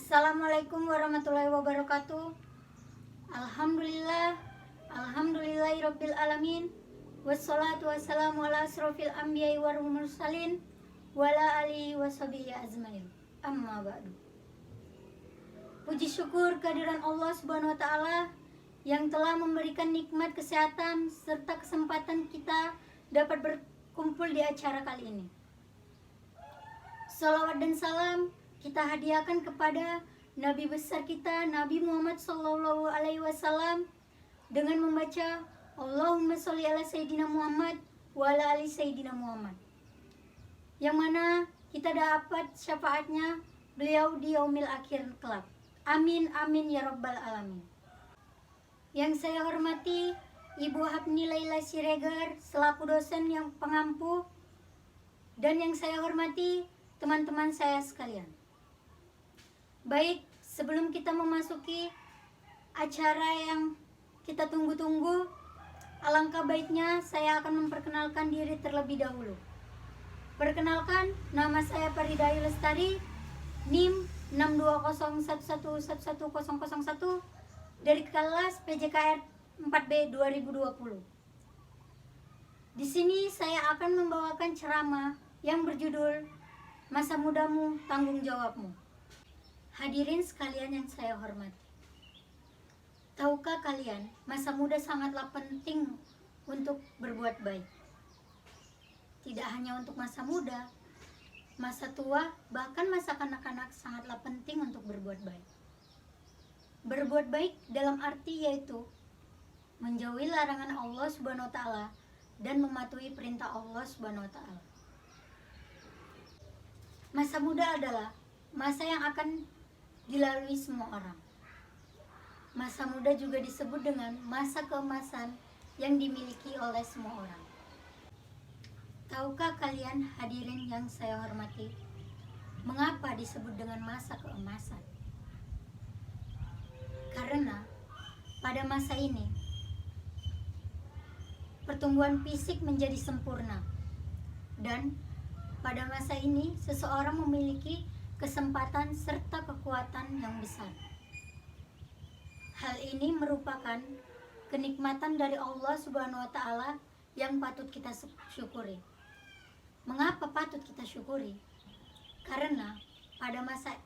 Assalamualaikum warahmatullahi wabarakatuh. Alhamdulillahirabbil alamin. Wassalatu wassalamu ala asrofil anbiya'i wal mursalin wala alihi washabihi ajmain. Amma ba'du. Puji syukur kehadiran Allah Subhanahu wa taala yang telah memberikan nikmat kesehatan serta kesempatan kita dapat berkumpul di acara kali ini. Salawat dan salam kita hadiahkan kepada Nabi besar kita, Nabi Muhammad SAW, dengan membaca Allahumma sholli ala Sayyidina Muhammad wa ala ali Sayyidina Muhammad, yang mana kita dapat syafaatnya beliau di yaumil akhir kelak. Amin amin ya rabbal alamin. Yang saya hormati Ibu Hapni Laila Siregar selaku dosen yang pengampu, dan yang saya hormati teman-teman saya sekalian. Baik, sebelum kita memasuki acara yang kita tunggu-tunggu, alangkah baiknya saya akan memperkenalkan diri terlebih dahulu. Perkenalkan, nama saya Faridayu Lestari, NIM 62011111001 dari kelas PJKR 4B 2020. Di sini saya akan membawakan ceramah yang berjudul Masa Mudamu Tanggung Jawabmu. Hadirin sekalian yang saya hormati, tahukah kalian masa muda sangatlah penting untuk berbuat baik? Tidak hanya untuk masa muda, masa tua, bahkan masa kanak-kanak sangatlah penting untuk berbuat baik. Berbuat baik dalam arti yaitu menjauhi larangan Allah Subhanahu wa taala dan mematuhi perintah Allah Subhanahu wa taala. Masa muda adalah masa yang akan dilalui semua orang. Masa muda juga disebut dengan masa keemasan yang dimiliki oleh semua orang. Tahukah kalian hadirin yang saya hormati, mengapa disebut dengan masa keemasan? Karena pada masa ini pertumbuhan fisik menjadi sempurna, dan pada masa ini seseorang memiliki kesempatan serta kekuatan yang besar. Hal ini merupakan kenikmatan dari Allah Subhanahu wa taala yang patut kita syukuri. Mengapa patut kita syukuri? Karena pada masa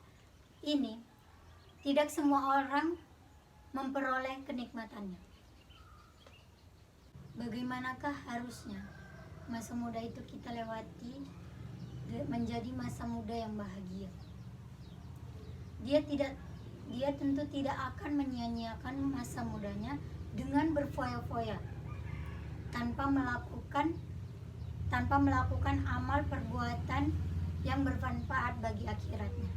ini tidak semua orang memperoleh kenikmatannya. Bagaimanakah harusnya masa muda itu kita lewati menjadi masa muda yang bahagia? Dia tentu tidak akan menyia-nyiakan masa mudanya dengan berfoya-foya tanpa melakukan amal perbuatan yang bermanfaat bagi akhiratnya.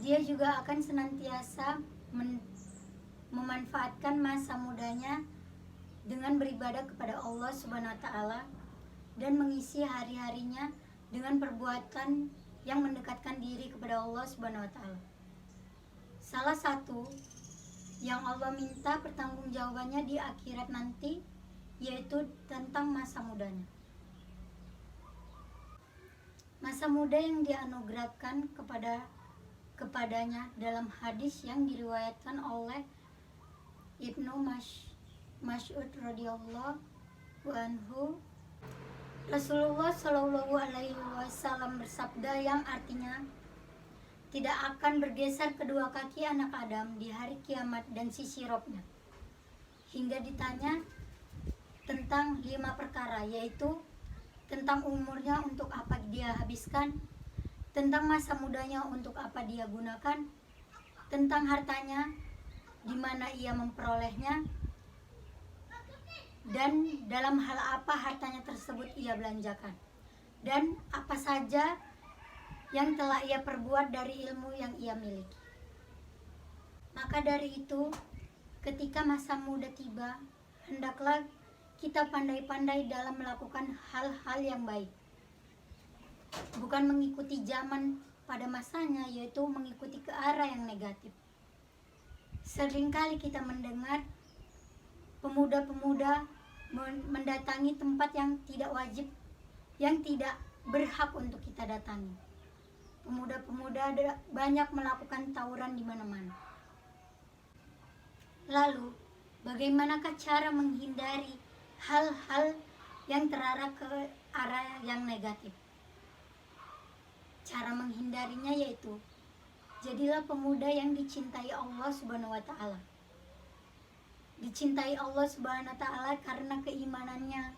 Dia juga akan senantiasa memanfaatkan masa mudanya dengan beribadah kepada Allah Subhanahu wa taala dan mengisi hari-harinya dengan perbuatan yang mendekatkan diri kepada Allah Subhanahu wa taala. Salah satu yang Allah minta pertanggungjawabannya di akhirat nanti yaitu tentang masa mudanya. Masa muda yang dianugerahkan kepadanya dalam hadis yang diriwayatkan oleh Ibnu Mas'ud radhiyallahu anhu, Rasulullah Shallallahu alaihi wasallam bersabda yang artinya, tidak akan bergeser kedua kaki anak Adam di hari kiamat dan sisi robnya, hingga ditanya tentang 5 perkara, yaitu tentang umurnya untuk apa dia habiskan, tentang masa mudanya untuk apa dia gunakan, tentang hartanya di mana ia memperolehnya, dan dalam hal apa hartanya tersebut ia belanjakan, dan apa saja yang telah ia perbuat dari ilmu yang ia miliki. Maka dari itu, ketika masa muda tiba, hendaklah kita pandai-pandai dalam melakukan hal-hal yang baik, bukan mengikuti zaman pada masanya, yaitu mengikuti ke arah yang negatif. Seringkali kita mendengar pemuda-pemuda mendatangi tempat yang tidak wajib, yang tidak berhak untuk kita datangi. pemuda-pemuda banyak melakukan tawuran di mana-mana. Lalu, bagaimanakah cara menghindari hal-hal yang terarah ke arah yang negatif? Cara menghindarinya yaitu jadilah pemuda yang dicintai Allah Subhanahu wa taala. Dicintai Allah Subhanahu wa taala karena keimanannya.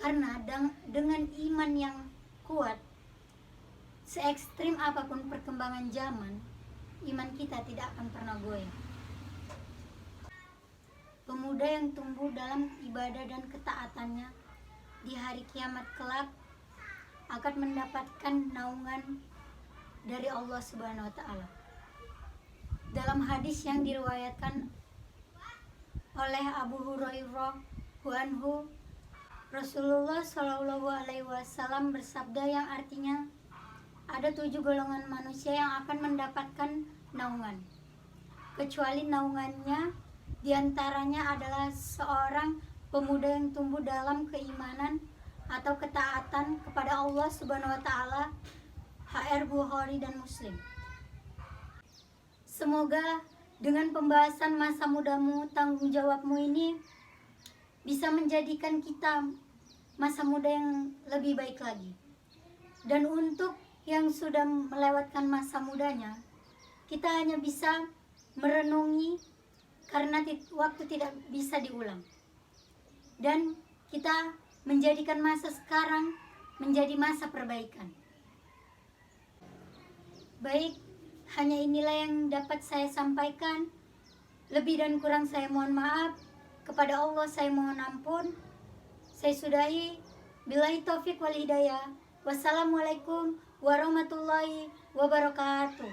Karena dengan iman yang kuat, se-ekstrim apapun perkembangan zaman, iman kita tidak akan pernah goyah. Pemuda yang tumbuh dalam ibadah dan ketaatannya di hari kiamat kelak akan mendapatkan naungan dari Allah Subhanahu wa taala. Dalam hadis yang diriwayatkan oleh Abu Hurairah anhu, Rasulullah Shallallahu alaihi wasallam bersabda yang artinya ada 7 golongan manusia yang akan mendapatkan naungan. Kecuali naungannya diantaranya adalah seorang pemuda yang tumbuh dalam keimanan atau ketaatan kepada Allah Subhanahu wa taala. HR Bukhari dan Muslim. Semoga dengan pembahasan masa mudamu, tanggung jawabmu ini bisa menjadikan kita masa muda yang lebih baik lagi. Dan untuk yang sudah melewatkan masa mudanya, kita hanya bisa merenungi karena waktu tidak bisa diulang. Dan kita menjadikan masa sekarang menjadi masa perbaikan. Baik, hanya inilah yang dapat saya sampaikan. Lebih dan kurang saya mohon maaf. Kepada Allah saya mohon ampun. Saya sudahi. Billahi taufik wal hidayah. Wassalamualaikum warahmatullahi wabarakatuh.